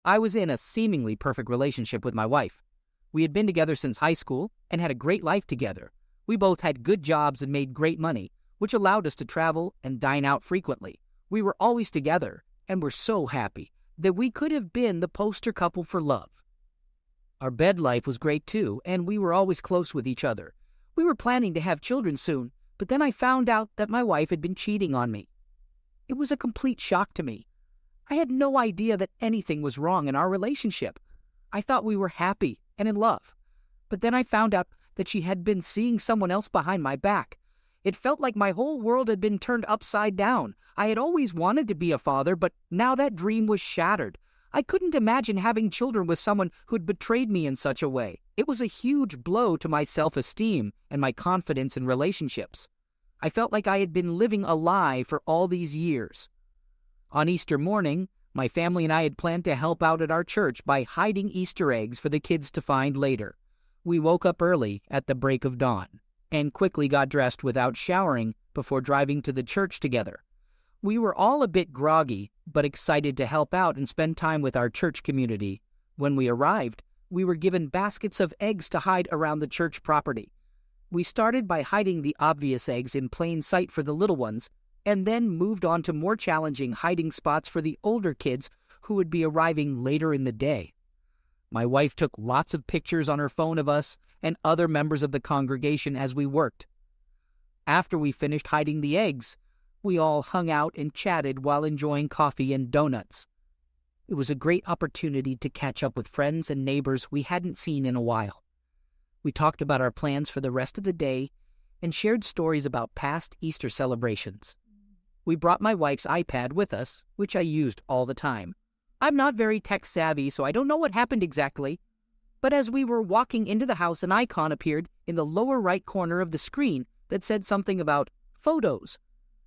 I was in a seemingly perfect relationship with my wife. We had been together since high school and had a great life together. We both had good jobs and made great money, which allowed us to travel and dine out frequently. We were always together and were so happy that we could have been the poster couple for love. Our bed life was great too, and we were always close with each other. We were planning to have children soon, but then I found out that my wife had been cheating on me. It was a complete shock to me. I had no idea that anything was wrong in our relationship. I thought we were happy and in love. But then I found out that she had been seeing someone else behind my back. It felt like my whole world had been turned upside down. I had always wanted to be a father, but now that dream was shattered. I couldn't imagine having children with someone who'd betrayed me in such a way. It was a huge blow to my self-esteem and my confidence in relationships. I felt like I had been living a lie for all these years. On Easter morning, my family and I had planned to help out at our church by hiding Easter eggs for the kids to find later. We woke up early at the break of dawn and quickly got dressed without showering before driving to the church together. We were all a bit groggy, but excited to help out and spend time with our church community. When we arrived, we were given baskets of eggs to hide around the church property. We started by hiding the obvious eggs in plain sight for the little ones, and then moved on to more challenging hiding spots for the older kids who would be arriving later in the day. My wife took lots of pictures on her phone of us and other members of the congregation as we worked. After we finished hiding the eggs, we all hung out and chatted while enjoying coffee and donuts. It was a great opportunity to catch up with friends and neighbors we hadn't seen in a while. We talked about our plans for the rest of the day and shared stories about past Easter celebrations. We brought my wife's iPad with us, which I used all the time. I'm not very tech-savvy, so I don't know what happened exactly. But as we were walking into the house, an icon appeared in the lower right corner of the screen that said something about photos.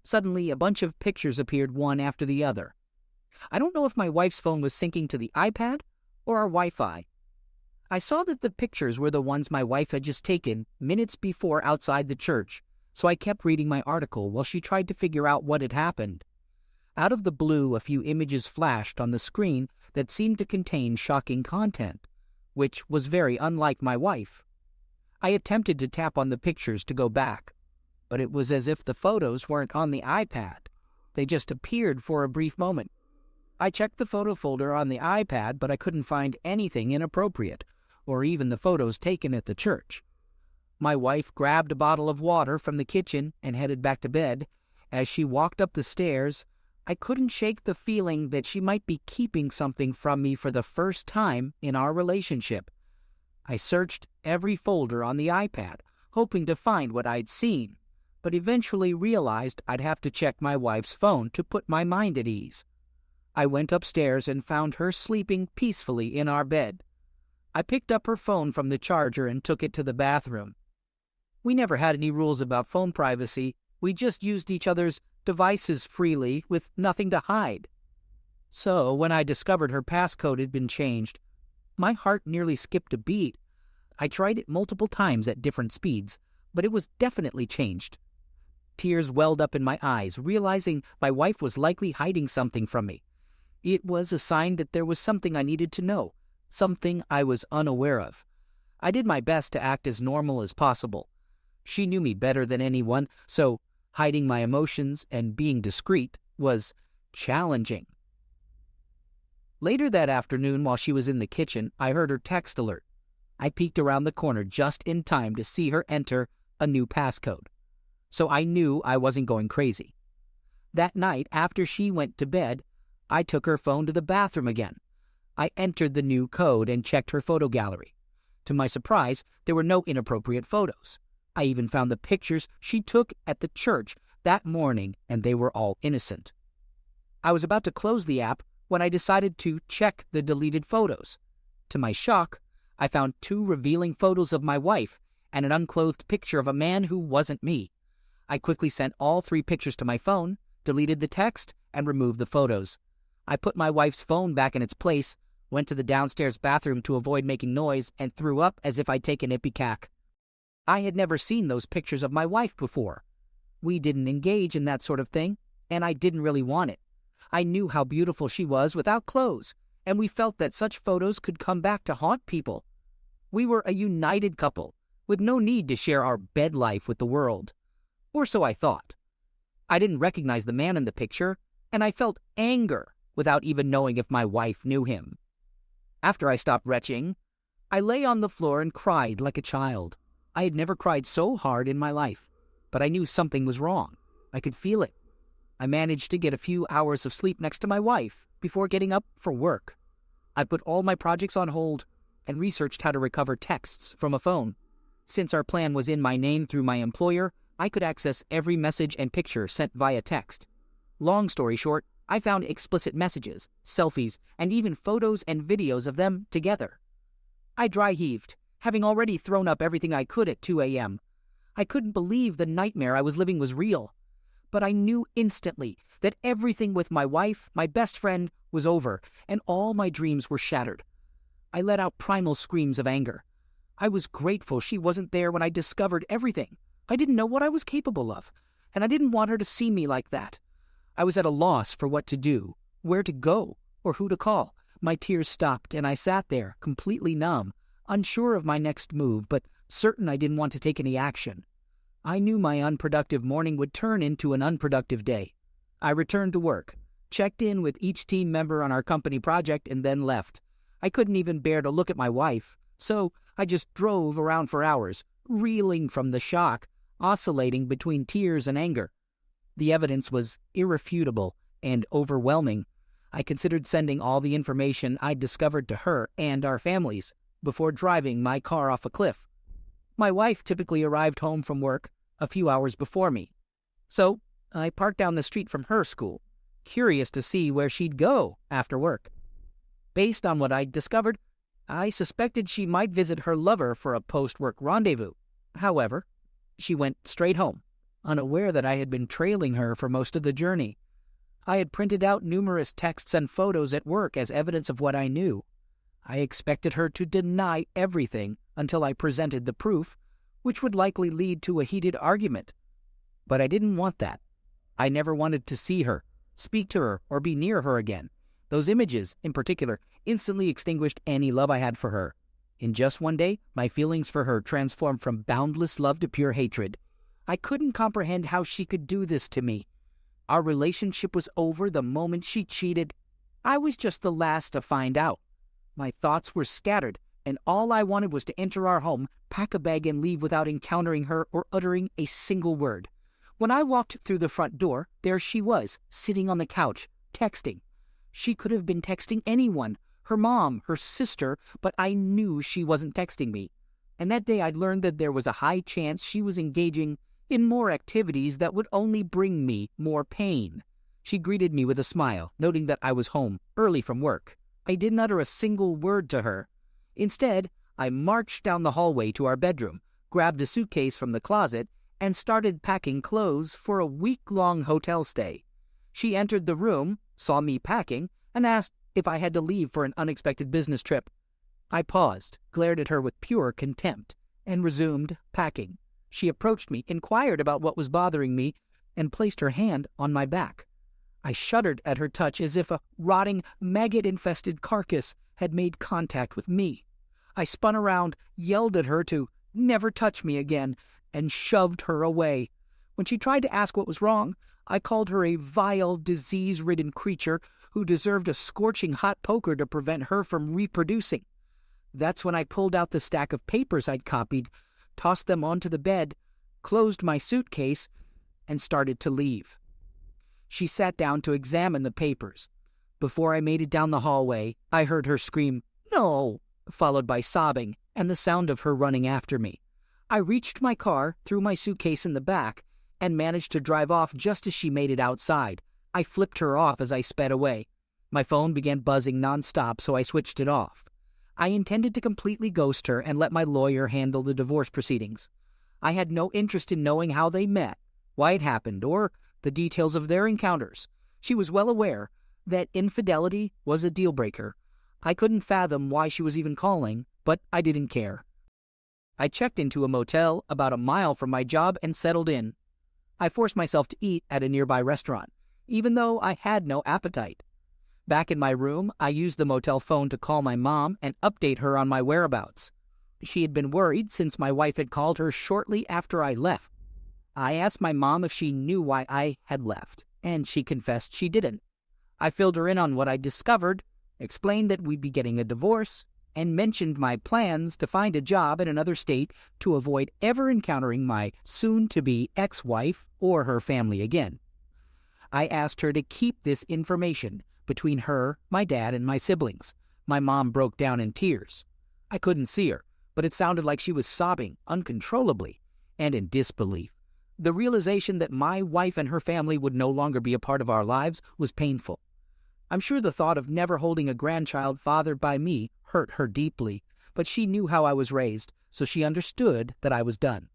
Suddenly, a bunch of pictures appeared one after the other. I don't know if my wife's phone was syncing to the iPad or our Wi-Fi. I saw that the pictures were the ones my wife had just taken minutes before outside the church, so I kept reading my article while she tried to figure out what had happened. Out of the blue, a few images flashed on the screen that seemed to contain shocking content, which was very unlike my wife. I attempted to tap on the pictures to go back, but it was as if the photos weren't on the iPad. They just appeared for a brief moment. I checked the photo folder on the iPad, but I couldn't find anything inappropriate, or even the photos taken at the church. My wife grabbed a bottle of water from the kitchen and headed back to bed. As she walked up the stairs, I couldn't shake the feeling that she might be keeping something from me for the first time in our relationship. I searched every folder on the iPad, hoping to find what I'd seen, but eventually realized I'd have to check my wife's phone to put my mind at ease. I went upstairs and found her sleeping peacefully in our bed. I picked up her phone from the charger and took it to the bathroom. We never had any rules about phone privacy. We just used each other's devices freely with nothing to hide. So when I discovered her passcode had been changed, my heart nearly skipped a beat. I tried it multiple times at different speeds, but it was definitely changed. Tears welled up in my eyes, realizing my wife was likely hiding something from me. It was a sign that there was something I needed to know, something I was unaware of. I did my best to act as normal as possible. She knew me better than anyone, so hiding my emotions and being discreet was challenging. Later that afternoon, while she was in the kitchen, I heard her text alert. I peeked around the corner just in time to see her enter a new passcode, so I knew I wasn't going crazy. That night, after she went to bed, I took her phone to the bathroom again. I entered the new code and checked her photo gallery. To my surprise, there were no inappropriate photos. I even found the pictures she took at the church that morning, and they were all innocent. I was about to close the app when I decided to check the deleted photos. To my shock, I found 2 revealing photos of my wife and an unclothed picture of a man who wasn't me. I quickly sent all 3 pictures to my phone, deleted the text, and removed the photos. I put my wife's phone back in its place, went to the downstairs bathroom to avoid making noise, and threw up as if I'd taken ipecac. I had never seen those pictures of my wife before. We didn't engage in that sort of thing, and I didn't really want it. I knew how beautiful she was without clothes, and we felt that such photos could come back to haunt people. We were a united couple, with no need to share our bed life with the world. Or so I thought. I didn't recognize the man in the picture, and I felt anger without even knowing if my wife knew him. After I stopped retching, I lay on the floor and cried like a child. I had never cried so hard in my life, but I knew something was wrong. I could feel it. I managed to get a few hours of sleep next to my wife before getting up for work. I put all my projects on hold and researched how to recover texts from a phone. Since our plan was in my name through my employer, I could access every message and picture sent via text. Long story short, I found explicit messages, selfies, and even photos and videos of them together. I dry-heaved, having already thrown up everything I could at 2 a.m. I couldn't believe the nightmare I was living was real. But I knew instantly that everything with my wife, my best friend, was over, and all my dreams were shattered. I let out primal screams of anger. I was grateful she wasn't there when I discovered everything. I didn't know what I was capable of, and I didn't want her to see me like that. I was at a loss for what to do, where to go, or who to call. My tears stopped, and I sat there, completely numb, unsure of my next move, but certain I didn't want to take any action. I knew my unproductive morning would turn into an unproductive day. I returned to work, checked in with each team member on our company project, and then left. I couldn't even bear to look at my wife, so I just drove around for hours, reeling from the shock, oscillating between tears and anger. The evidence was irrefutable and overwhelming. I considered sending all the information I'd discovered to her and our families before driving my car off a cliff. My wife typically arrived home from work a few hours before me, so I parked down the street from her school, curious to see where she'd go after work. Based on what I'd discovered, I suspected she might visit her lover for a post-work rendezvous. However, she went straight home, unaware that I had been trailing her for most of the journey. I had printed out numerous texts and photos at work as evidence of what I knew. I expected her to deny everything until I presented the proof, which would likely lead to a heated argument. But I didn't want that. I never wanted to see her, speak to her, or be near her again. Those images, in particular, instantly extinguished any love I had for her. In just one day, my feelings for her transformed from boundless love to pure hatred. I couldn't comprehend how she could do this to me. Our relationship was over the moment she cheated. I was just the last to find out. My thoughts were scattered, and all I wanted was to enter our home, pack a bag, and leave without encountering her or uttering a single word. When I walked through the front door, there she was, sitting on the couch, texting. She could have been texting anyone, her mom, her sister, but I knew she wasn't texting me. And that day I'd learned that there was a high chance she was engaging in more activities that would only bring me more pain. She greeted me with a smile, noting that I was home, early from work. I didn't utter a single word to her. Instead, I marched down the hallway to our bedroom, grabbed a suitcase from the closet, and started packing clothes for a week-long hotel stay. She entered the room, saw me packing, and asked if I had to leave for an unexpected business trip. I paused, glared at her with pure contempt, and resumed packing. She approached me, inquired about what was bothering me, and placed her hand on my back. I shuddered at her touch as if a rotting, maggot-infested carcass had made contact with me. I spun around, yelled at her to never touch me again, and shoved her away. When she tried to ask what was wrong, I called her a vile, disease-ridden creature who deserved a scorching hot poker to prevent her from reproducing. That's when I pulled out the stack of papers I'd copied, tossed them onto the bed, closed my suitcase, and started to leave. She sat down to examine the papers. Before I made it down the hallway, I heard her scream, "No!" followed by sobbing and the sound of her running after me. I reached my car, threw my suitcase in the back, and managed to drive off just as she made it outside. I flipped her off as I sped away. My phone began buzzing nonstop, so I switched it off. I intended to completely ghost her and let my lawyer handle the divorce proceedings. I had no interest in knowing how they met, why it happened, or the details of their encounters. She was well aware that infidelity was a deal-breaker. I couldn't fathom why she was even calling, but I didn't care. I checked into a motel about a mile from my job and settled in. I forced myself to eat at a nearby restaurant, even though I had no appetite. Back in my room, I used the motel phone to call my mom and update her on my whereabouts. She had been worried since my wife had called her shortly after I left. I asked my mom if she knew why I had left, and she confessed she didn't. I filled her in on what I discovered, explained that we'd be getting a divorce, and mentioned my plans to find a job in another state to avoid ever encountering my soon-to-be ex-wife or her family again. I asked her to keep this information between her, my dad, and my siblings. My mom broke down in tears. I couldn't see her, but it sounded like she was sobbing uncontrollably and in disbelief. The realization that my wife and her family would no longer be a part of our lives was painful. I'm sure the thought of never holding a grandchild fathered by me hurt her deeply, but she knew how I was raised, so she understood that I was done.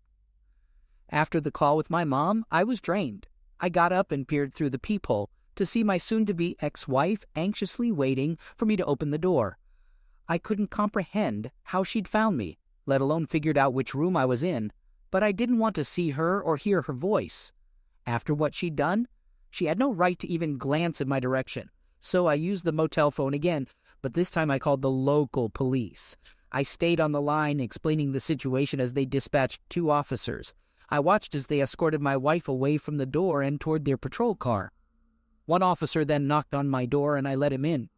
After the call with my mom, I was drained. I got up and peered through the peephole to see my soon-to-be ex-wife anxiously waiting for me to open the door. I couldn't comprehend how she'd found me, let alone figured out which room I was in, but I didn't want to see her or hear her voice. After what she'd done, she had no right to even glance in my direction, so I used the motel phone again, but this time I called the local police. I stayed on the line explaining the situation as they dispatched 2 officers. I watched as they escorted my wife away from the door and toward their patrol car. One officer then knocked on my door and I let him in.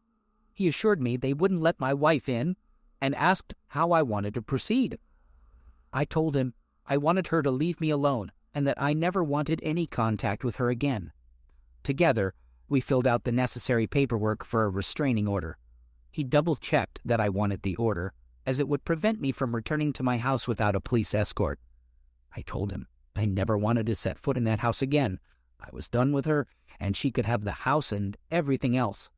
He assured me they wouldn't let my wife in and asked how I wanted to proceed. I told him I wanted her to leave me alone and that I never wanted any contact with her again. Together, we filled out the necessary paperwork for a restraining order. He double-checked that I wanted the order, as it would prevent me from returning to my house without a police escort. I told him I never wanted to set foot in that house again. I was done with her, and she could have the house and everything else.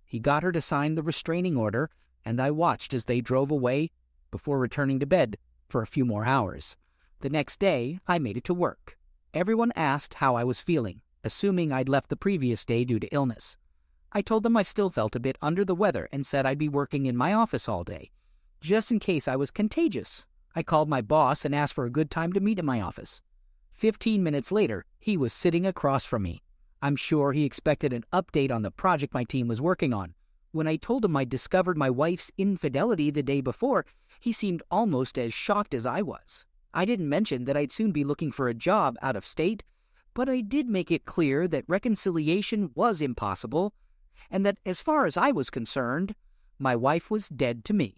He got her to sign the restraining order, and I watched as they drove away before returning to bed for a few more hours. The next day, I made it to work. Everyone asked how I was feeling, assuming I'd left the previous day due to illness. I told them I still felt a bit under the weather and said I'd be working in my office all day, just in case I was contagious. I called my boss and asked for a good time to meet in my office. 15 minutes later, he was sitting across from me. I'm sure he expected an update on the project my team was working on. When I told him I discovered my wife's infidelity the day before, he seemed almost as shocked as I was. I didn't mention that I'd soon be looking for a job out of state, but I did make it clear that reconciliation was impossible, and that as far as I was concerned, my wife was dead to me.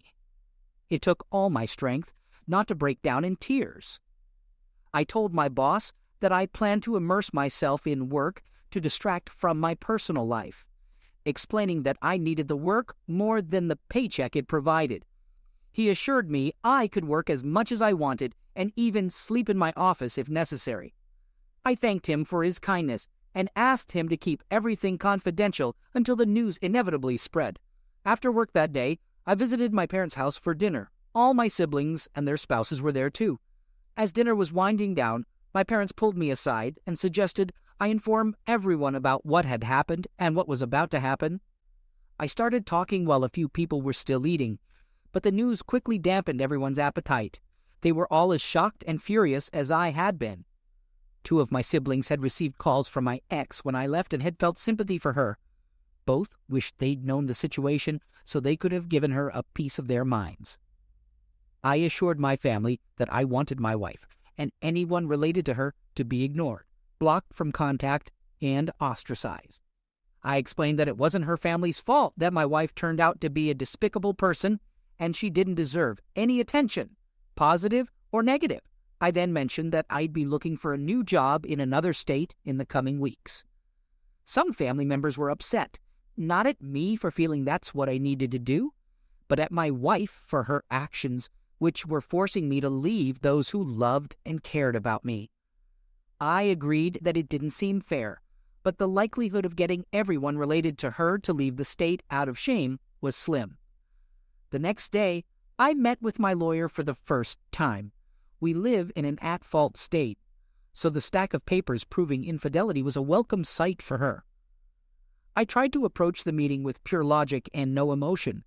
It took all my strength not to break down in tears. I told my boss that I planned to immerse myself in work to distract from my personal life, explaining that I needed the work more than the paycheck it provided. He assured me I could work as much as I wanted and even sleep in my office if necessary. I thanked him for his kindness and asked him to keep everything confidential until the news inevitably spread. After work that day, I visited my parents' house for dinner. All my siblings and their spouses were there too. As dinner was winding down, my parents pulled me aside and suggested I inform everyone about what had happened and what was about to happen. I started talking while a few people were still eating, but the news quickly dampened everyone's appetite. They were all as shocked and furious as I had been. 2 of my siblings had received calls from my ex when I left and had felt sympathy for her. Both wished they'd known the situation so they could have given her a piece of their minds. I assured my family that I wanted my wife and anyone related to her to be ignored, blocked from contact, and ostracized. I explained that it wasn't her family's fault that my wife turned out to be a despicable person and she didn't deserve any attention, positive or negative. I then mentioned that I'd be looking for a new job in another state in the coming weeks. Some family members were upset, not at me for feeling that's what I needed to do, but at my wife for her actions, which were forcing me to leave those who loved and cared about me. I agreed that it didn't seem fair, but the likelihood of getting everyone related to her to leave the state out of shame was slim. The next day, I met with my lawyer for the first time. We live in an at-fault state, so the stack of papers proving infidelity was a welcome sight for her. I tried to approach the meeting with pure logic and no emotion,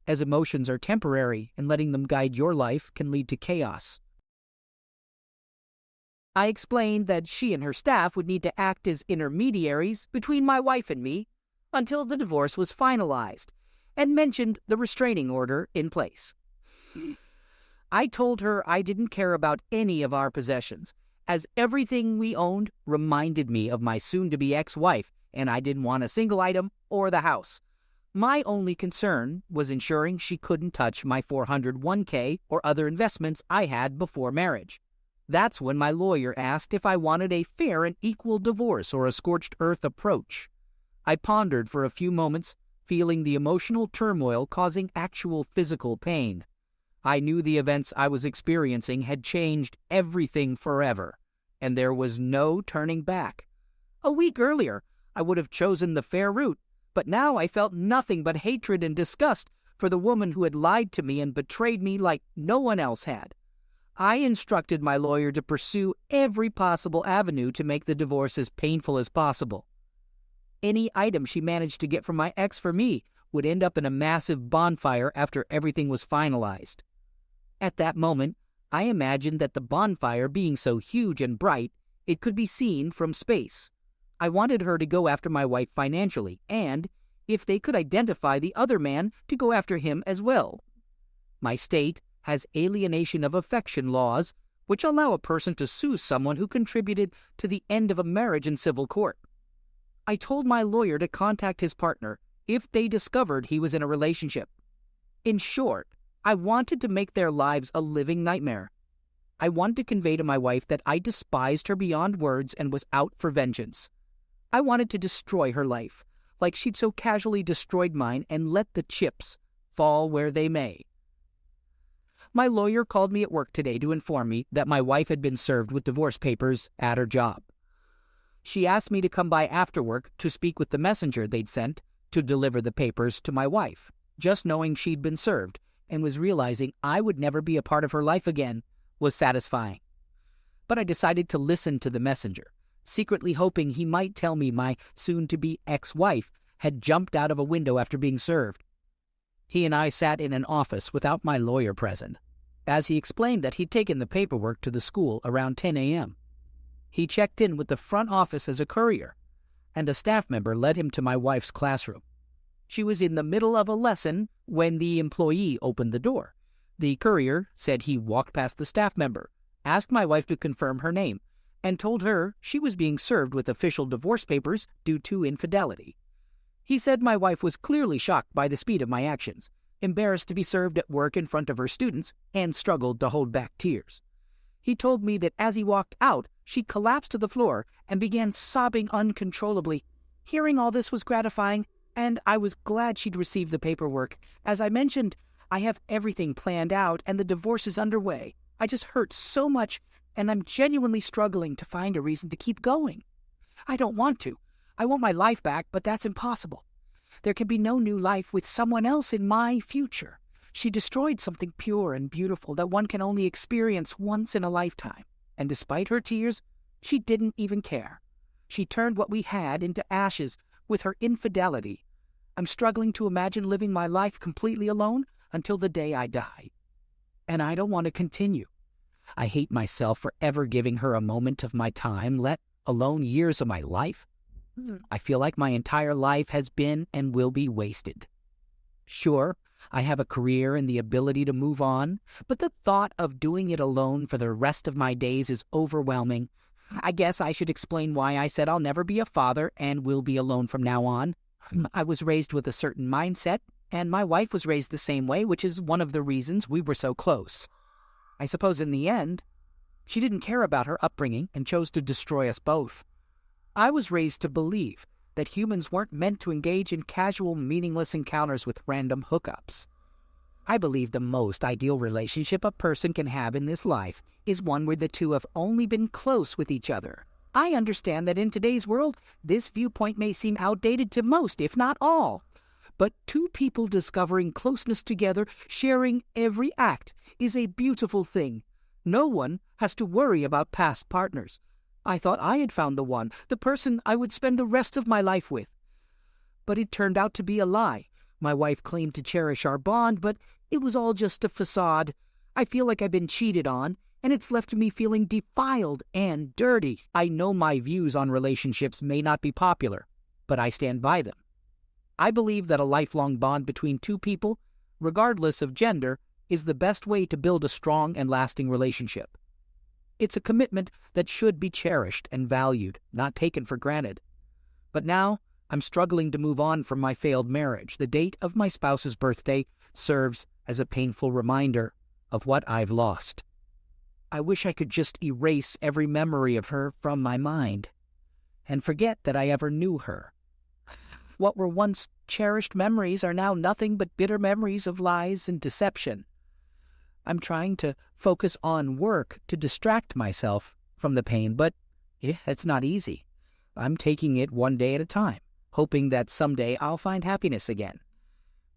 as emotions are temporary and letting them guide your life can lead to chaos. I explained that she and her staff would need to act as intermediaries between my wife and me. until the divorce was finalized, and mentioned the restraining order in place. I told her I didn't care about any of our possessions, as everything we owned reminded me of my soon-to-be ex-wife, and I didn't want a single item or the house. My only concern was ensuring she couldn't touch my 401k or other investments I had before marriage. That's when my lawyer asked if I wanted a fair and equal divorce or a scorched earth approach. I pondered for a few moments, feeling the emotional turmoil causing actual physical pain. I knew the events I was experiencing had changed everything forever, and there was no turning back. A week earlier, I would have chosen the fair route, but now I felt nothing but hatred and disgust for the woman who had lied to me and betrayed me like no one else had. I instructed my lawyer to pursue every possible avenue to make the divorce as painful as possible. Any item she managed to get from my ex for me would end up in a massive bonfire after everything was finalized. At that moment, I imagined that the bonfire being so huge and bright, it could be seen from space. I wanted her to go after my wife financially, and, if they could identify the other man, to go after him as well. My state has alienation of affection laws, which allow a person to sue someone who contributed to the end of a marriage in civil court. I told my lawyer to contact his partner if they discovered he was in a relationship. In short, I wanted to make their lives a living nightmare. I wanted to convey to my wife that I despised her beyond words and was out for vengeance. I wanted to destroy her life, like she'd so casually destroyed mine, and let the chips fall where they may. My lawyer called me at work today to inform me that my wife had been served with divorce papers at her job. She asked me to come by after work to speak with the messenger they'd sent to deliver the papers to my wife, just knowing she'd been served, and was realizing I would never be a part of her life again was satisfying. But I decided to listen to the messenger, secretly hoping he might tell me my soon-to-be ex-wife had jumped out of a window after being served. He and I sat in an office without my lawyer present, as he explained that he'd taken the paperwork to the school around 10 a.m. He checked in with the front office as a courier, and a staff member led him to my wife's classroom. She was in the middle of a lesson when the employee opened the door. The courier said he walked past the staff member, asked my wife to confirm her name, and told her she was being served with official divorce papers due to infidelity. He said my wife was clearly shocked by the speed of my actions, embarrassed to be served at work in front of her students, and struggled to hold back tears. He told me that as he walked out, she collapsed to the floor and began sobbing uncontrollably. Hearing all this was gratifying, and I was glad she'd received the paperwork. As I mentioned, I have everything planned out and the divorce is underway. I just hurt so much, and I'm genuinely struggling to find a reason to keep going. I don't want to. I want my life back, but that's impossible. There can be no new life with someone else in my future. She destroyed something pure and beautiful that one can only experience once in a lifetime. And despite her tears, she didn't even care. She turned what we had into ashes with her infidelity. I'm struggling to imagine living my life completely alone until the day I die. And I don't want to continue. I hate myself for ever giving her a moment of my time, let alone years of my life. I feel like my entire life has been and will be wasted. Sure, I have a career and the ability to move on, but the thought of doing it alone for the rest of my days is overwhelming. I guess I should explain why I said I'll never be a father and will be alone from now on. I was raised with a certain mindset, and my wife was raised the same way, which is one of the reasons we were so close. I suppose in the end, she didn't care about her upbringing and chose to destroy us both. I was raised to believe that humans weren't meant to engage in casual, meaningless encounters with random hookups. I believe the most ideal relationship a person can have in this life is one where the two have only been close with each other. I understand that in today's world, this viewpoint may seem outdated to most, if not all. But two people discovering closeness together, sharing every act, is a beautiful thing. No one has to worry about past partners. I thought I had found the one, the person I would spend the rest of my life with. But it turned out to be a lie. My wife claimed to cherish our bond, but it was all just a facade. I feel like I've been cheated on, and it's left me feeling defiled and dirty. I know my views on relationships may not be popular, but I stand by them. I believe that a lifelong bond between two people, regardless of gender, is the best way to build a strong and lasting relationship. It's a commitment that should be cherished and valued, not taken for granted. But now, I'm struggling to move on from my failed marriage. The date of my spouse's birthday serves as a painful reminder of what I've lost. I wish I could just erase every memory of her from my mind and forget that I ever knew her. What were once cherished memories are now nothing but bitter memories of lies and deception. I'm trying to focus on work to distract myself from the pain, but it's not easy. I'm taking it one day at a time, hoping that someday I'll find happiness again.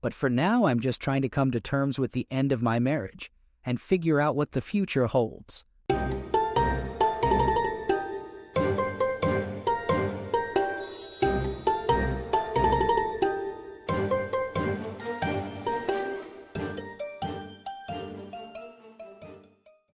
But for now, I'm just trying to come to terms with the end of my marriage and figure out what the future holds.